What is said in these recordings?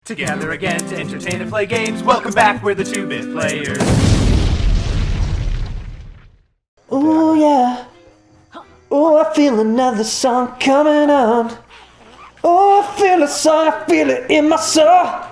Together again to entertain and play games. Welcome back, we're the 2-bit players. Oh yeah. Oh, I feel another song coming on. Oh, I feel a song, I feel it in my soul.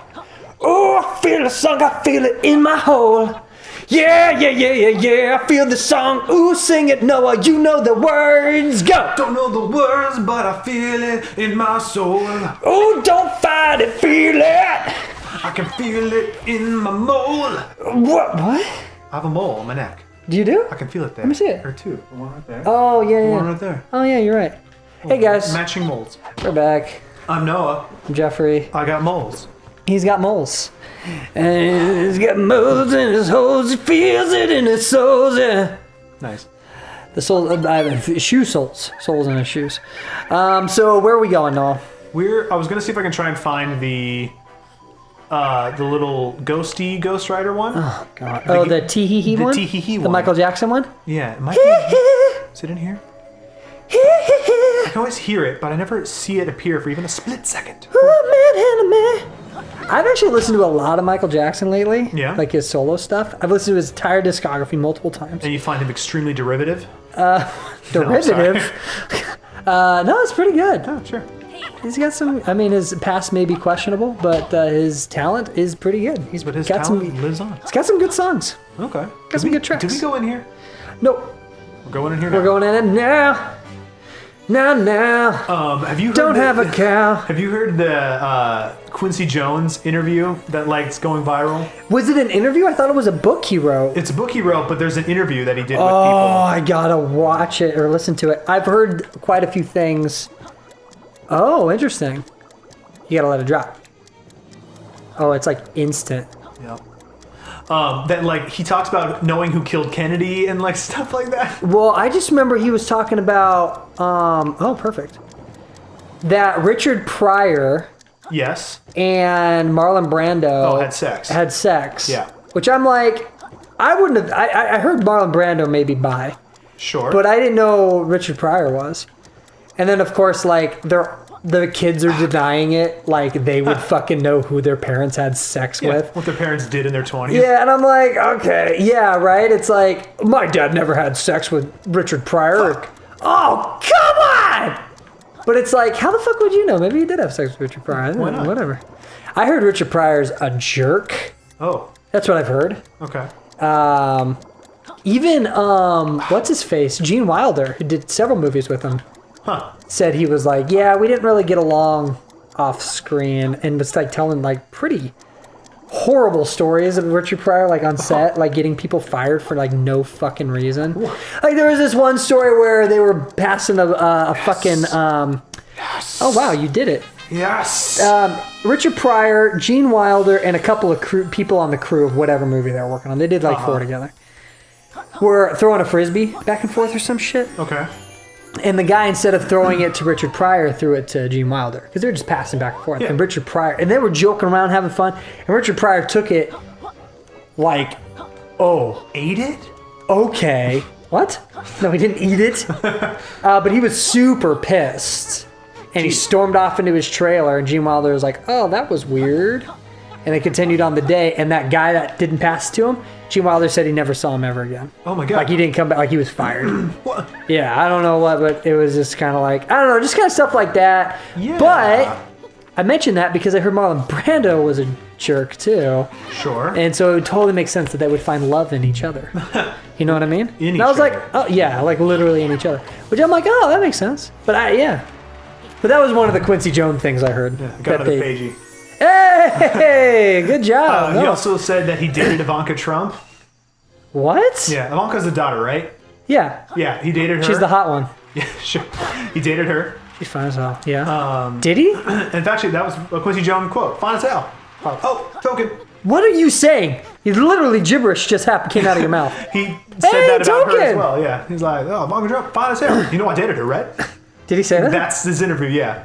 Oh, I feel a song, I feel it in my hole. Yeah, I feel the song. Ooh, sing it, Noah, you know the words. Go! Don't know the words, but I feel it in my soul. Oh, don't fight it, feel it. I can feel it in my mole. What? I have a mole on my neck. Do you do? I can feel it there. Let me see it. Or two. The one right there. Oh, yeah. One right there. Oh, yeah, you're right. Hey, guys. Matching moles. We're back. I'm Noah. I'm Jeffrey. I got moles. He's got moles. And he's got moles in his holes. He feels it in his soles. Yeah. Nice. The soles, shoe soles. Soles in his shoes. So where are we going, Noah? I was gonna see if I can try and find the little ghosty Ghost Rider one. Oh, God. The tee-hee-hee one? The tee-hee-hee one. The Michael Jackson one? Yeah. It might be. Is it in here? I can always hear it, but I never see it appear for even a split second. Oh, man. I've actually listened to a lot of Michael Jackson lately. Yeah? Like his solo stuff. I've listened to his entire discography multiple times. And you find him extremely derivative? Derivative? No, it's pretty good. Oh, sure. He's got some, his past may be questionable, but his talent is pretty good. But his talent lives on. He's got some good songs. Okay. Got some good tracks. Did we go in here? Nope. We're going in here now. We're going in it now. Now. Have you heard Don't have a cow. Have you heard the Quincy Jones interview that's going viral? Was it an interview? I thought it was a book he wrote. It's a book he wrote, but there's an interview that he did with people. Oh, I gotta watch it or listen to it. I've heard quite a few things. Oh, interesting. You gotta let it drop. Oh, it's like instant. Yep. That he talks about knowing who killed Kennedy and stuff like that. Well, I just remember he was talking about perfect. That Richard Pryor. Yes. And Marlon Brando had sex. Yeah. Which I'm like, I wouldn't have. I heard Marlon Brando maybe bi. Sure. But I didn't know Richard Pryor was. And then of course the kids are denying it, like they would fucking know who their parents had sex with. What their parents did in their 20s. Yeah, and I'm like, okay, yeah, right? It's like, my dad never had sex with Richard Pryor. Fuck. Oh, come on! But it's like, how the fuck would you know? Maybe he did have sex with Richard Pryor. Why not? Whatever. I heard Richard Pryor's a jerk. Oh. That's what I've heard. Okay. Even, what's his face? Gene Wilder, who did several movies with him. Huh. Said he was like, yeah, we didn't really get along off screen, and was telling pretty horrible stories of Richard Pryor on set, getting people fired for no fucking reason. There was this one story where they were passing a fucking Yes. Oh wow, you did it. Yes. Richard Pryor, Gene Wilder, and a couple of people on the crew of whatever movie they were working on. They did 4 together. Were throwing a frisbee back and forth or some shit. Okay. And the guy, instead of throwing it to Richard Pryor, threw it to Gene Wilder. Because they were just passing back and forth. Yeah. And Richard Pryor, and they were joking around, having fun. And Richard Pryor took it ate it? Okay. What? No, he didn't eat it. But he was super pissed. And he stormed off into his trailer. And Gene Wilder was like, oh, that was weird. And they continued on the day. And that guy that didn't pass it to him, Gene Wilder said he never saw him ever again. Oh my God. He didn't come back, he was fired. What? Yeah, I don't know what, but it was just kind of I don't know, just kind of stuff like that. Yeah. But I mentioned that because I heard Marlon Brando was a jerk too. Sure. And so it totally makes sense that they would find love in each other. You know what I mean? In and I was each other. like, oh yeah, literally in each other. Which I'm like, oh, that makes sense. But But that was one of the Quincy Jones things I heard. Yeah, got another Pagie. Hey, good job. He also said that he dated Ivanka Trump. What? Yeah, Ivanka's the daughter, right? Yeah. Yeah, he dated her. She's the hot one. Yeah, sure. He dated her. She's fine as hell. Yeah. Did he? In fact, that was a Quincy Jones quote. Fine as hell. Oh, token. What are you saying? Literally gibberish just came out of your mouth. He said that about her as Token! well, yeah. He's like, oh, Ivanka Trump, fine as hell. You know I dated her, right? Did he say that? That's his interview, yeah.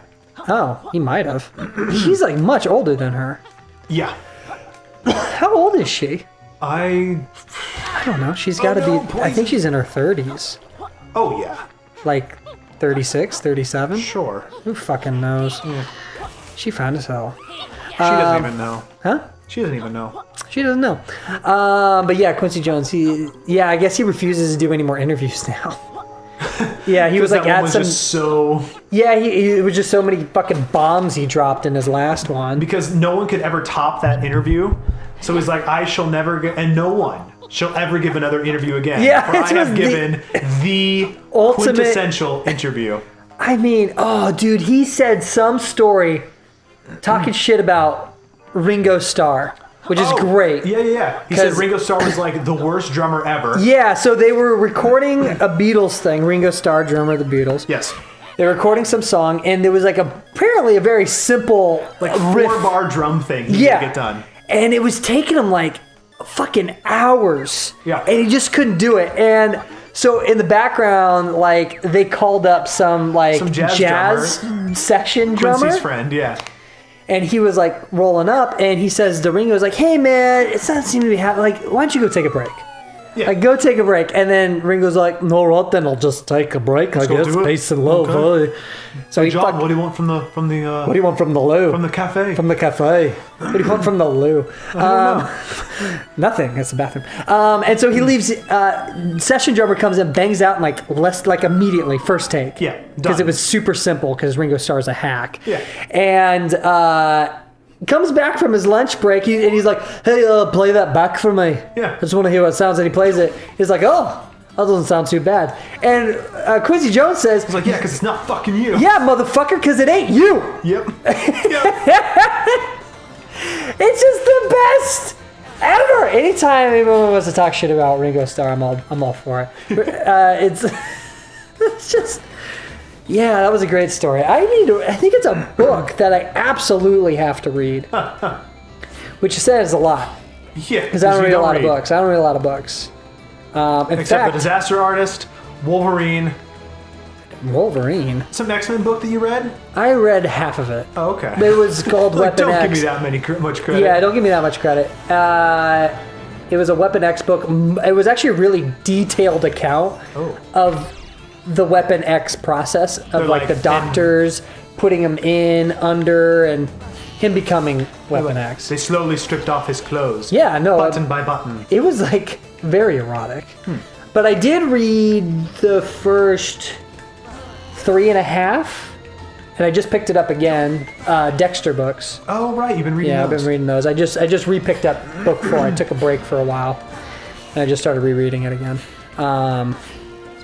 Oh, he might have. He's much older than her. Yeah. How old is she? I don't know. She's got to be, I think she's in her 30s. Oh, yeah. 36, 37? Sure. Who fucking knows? Yeah. She fine as hell. She doesn't even know. Huh? She doesn't even know. She doesn't know. But yeah, Quincy Jones. I guess he refuses to do any more interviews now. Yeah, he was like that one was just so. Yeah, it was just so many fucking bombs he dropped in his last one. Because no one could ever top that interview. So he's like, I shall never get, and no one shall ever give another interview again. Yeah, I have given the ultimate quintessential interview. I mean, oh, dude, he said some story talking shit about Ringo Starr, which is great. Yeah. He said Ringo Starr was like the worst drummer ever. Yeah, so they were recording a Beatles thing. Ringo Starr, drummer of the Beatles. Yes. They were recording some song, and there was like apparently a very simple like riff. 4-bar drum thing he Yeah. could get done. And it was taking him like fucking hours. Yeah. And he just couldn't do it. And so in the background, like they called up some jazz session drummer. Quincy's friend, yeah. And he was like rolling up, and he says to Ringo, like, "Hey man, it doesn't seem to be happening. Like, why don't you go take a break? Yeah. Like, go take a break." And then Ringo's like, "No, right, then I'll just take a break. I guess peace and love." Okay. So hey, John, what do you want from the? What do you want from the loo? From the cafe. From the cafe. What do you want from the loo? Nothing. That's the bathroom. And so he leaves. Session drummer comes in, bangs out, and like immediately, first take. Yeah, because it was super simple. Because Ringo Starr's a hack. Yeah. And comes back from his lunch break, and he's like, "Hey, play that back for me. Yeah. I just want to hear what it sounds." And he plays it. He's like, "Oh, that doesn't sound too bad." And Quincy Jones says, He's like, "Yeah, because it's not fucking you." "Yeah, motherfucker, because it ain't you." Yep. It's just the best ever. Anytime anyone wants to talk shit about Ringo Starr, I'm all for it. It's just, yeah, that was a great story. I think it's a book that I absolutely have to read, which says a lot. Yeah, because I don't read a lot of books. Except The Disaster Artist, Wolverine. Some X-Men book that you read? I read half of it. Oh, okay. It was called Weapon X. Don't give me that much credit. Yeah, don't give me that much credit. It was a Weapon X book. It was actually a really detailed account of the Weapon X process of like the doctors putting him in, under, and him becoming Weapon X. They slowly stripped off his clothes. Yeah, no. Button by button. It was like very erotic. But I did read the first 3.5, and I just picked it up again. Dexter books. Oh right, you've been reading those. Yeah, I've been reading those. I just re-picked up book 4. I took a break for a while, and I just started rereading it again.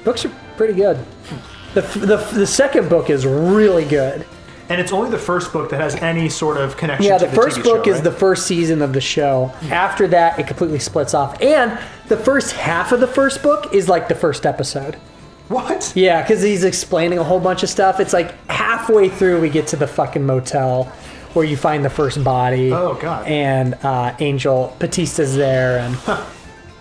Books are pretty good. The second book is really good. And it's only the first book that has any sort of connection to the TV show, Yeah, the first book is right? the first season of the show. After that, it completely splits off. And the first half of the first book is like the first episode. What? Yeah, because he's explaining a whole bunch of stuff. It's like halfway through we get to the fucking motel where you find the first body. Oh, God. And Angel Batista's there.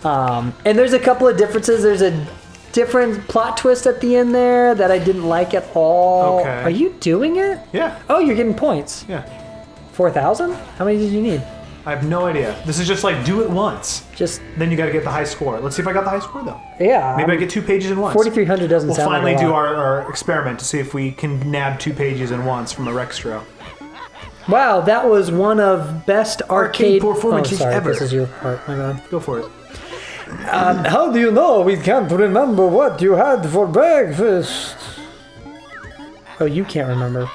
And there's a couple of differences. There's a different plot twist at the end there that I didn't like at all. Okay. Are you doing it? Yeah. Oh, you're getting points. Yeah. 4,000? How many did you need? I have no idea. This is just like do it once. Then you got to get the high score. Let's see if I got the high score though. Yeah. Maybe I get 2 pages in once. 4,300 doesn't We'll sound like a lot. finally do our experiment to see if we can nab 2 pages in once from a Rextro. Wow, that was one of best arcade performances ever. This is your part. My God. Go for it. How do you know we can't remember what you had for breakfast? Oh, you can't remember.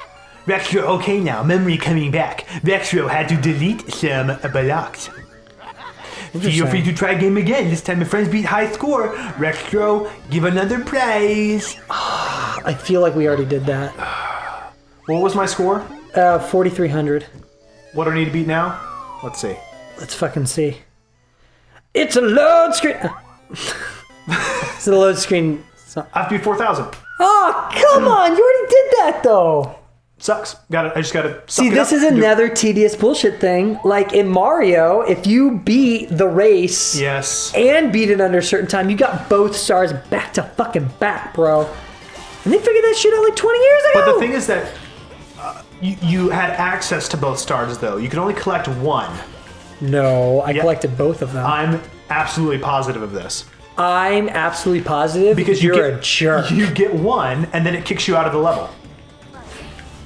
Rextro, okay now, memory coming back. Rextro had to delete some blocks. Feel free to try game again. This time the friends beat high score. Rextro, give another prize. I feel like we already did that. What was my score? 4,300. What do I need to beat now? Let's see. Let's fucking see. It's a load screen. It's a load screen. I have to be 4,000. Oh, come on. You already did that, though. Sucks. Got it. I just got to. See, this is another tedious bullshit thing. Like in Mario, if you beat the race and beat it under a certain time, you got both stars back to fucking back, bro. And they figured that shit out like 20 years ago. But the thing is that you had access to both stars, though. You could only collect one. No, I collected both of them. I'm absolutely positive of this. I'm absolutely positive because you're a jerk. You get one, and then it kicks you out of the level.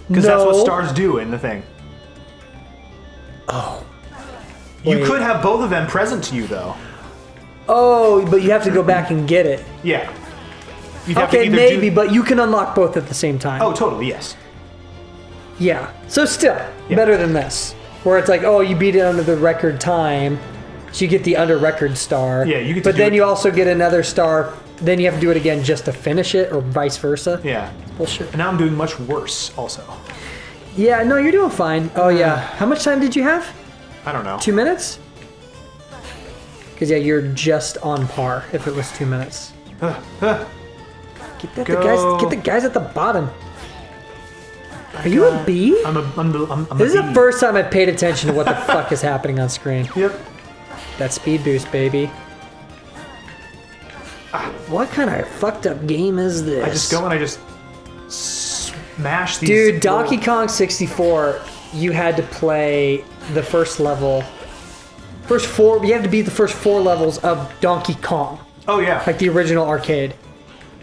Because that's what stars do in the thing. Oh. You Wait. could have both of them present to you, though. Oh, but you have to go back and get it. Yeah. You'd have to Okay, either maybe, but you can unlock both at the same time. Oh, totally, yes. Yeah. So still, Yeah. better than this. Where it's like, oh, you beat it under the record time, so you get the under record star. Yeah, you get to But do then it- you also get another star, then you have to do it again just to finish it, or vice versa. Yeah. Bullshit. And now I'm doing much worse, also. Yeah, no, you're doing fine. Oh, yeah. How much time did you have? I don't know. 2 minutes? Because, yeah, you're just on par if it was 2 minutes. Get the guys at the bottom. Are you a bee? I'm a This is bee. the first time I've paid attention to what the fuck is happening on screen. Yep. That speed boost, baby. What kind of fucked up game is this? I just go and I just smash these. Dude, Donkey Kong 64, you had to play the first level. You had to beat the first 4 levels of Donkey Kong. Oh, yeah. Like the original arcade.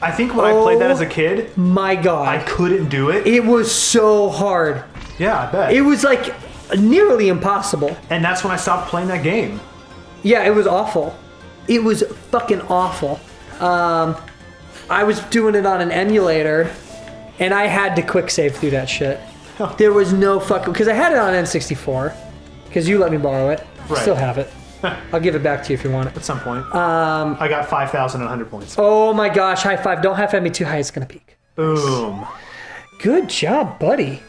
I think when I played that as a kid, My God. I couldn't do it. It was so hard. Yeah, I bet. It was like nearly impossible. And that's when I stopped playing that game. Yeah, it was awful. It was fucking awful. I was doing it on an emulator, and I had to quick save through that shit. There was no fucking... Because I had it on N64, because you let me borrow it. Right. Still have it. I'll give it back to you if you want it. At some point. I got 5,100 points. Oh my gosh, high five. Don't high five me too high, it's gonna peak. Boom. Good job, buddy.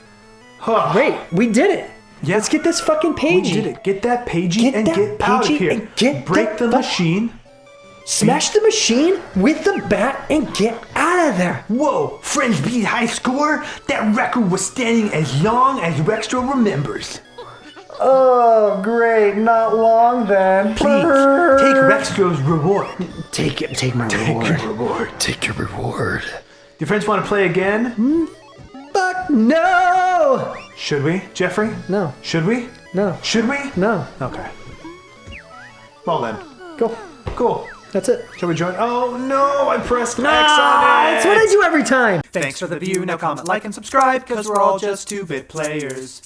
Huh. Great, we did it. Yeah. Let's get this fucking Pagie. We did it. Get that Pagie and that get out of Pagie here. and get Break the the fuck- machine. Smash the machine with the bat and get out of there. Whoa, friends beat high score? That record was standing as long as Rextro remembers. Oh, great. Not long then. Please, take Rextro's reward. Take it. Take my reward. Take your reward. Your friends want to play again? Fuck no. Should we, Jeffrey? No. Should we? No. Should we? No. Okay. Well then. Go. Cool. That's it. Shall we join? Oh no, I pressed X on it. That's what I do every time. Thanks for the view. Now comment, like, and subscribe, because we're all just 2-bit players.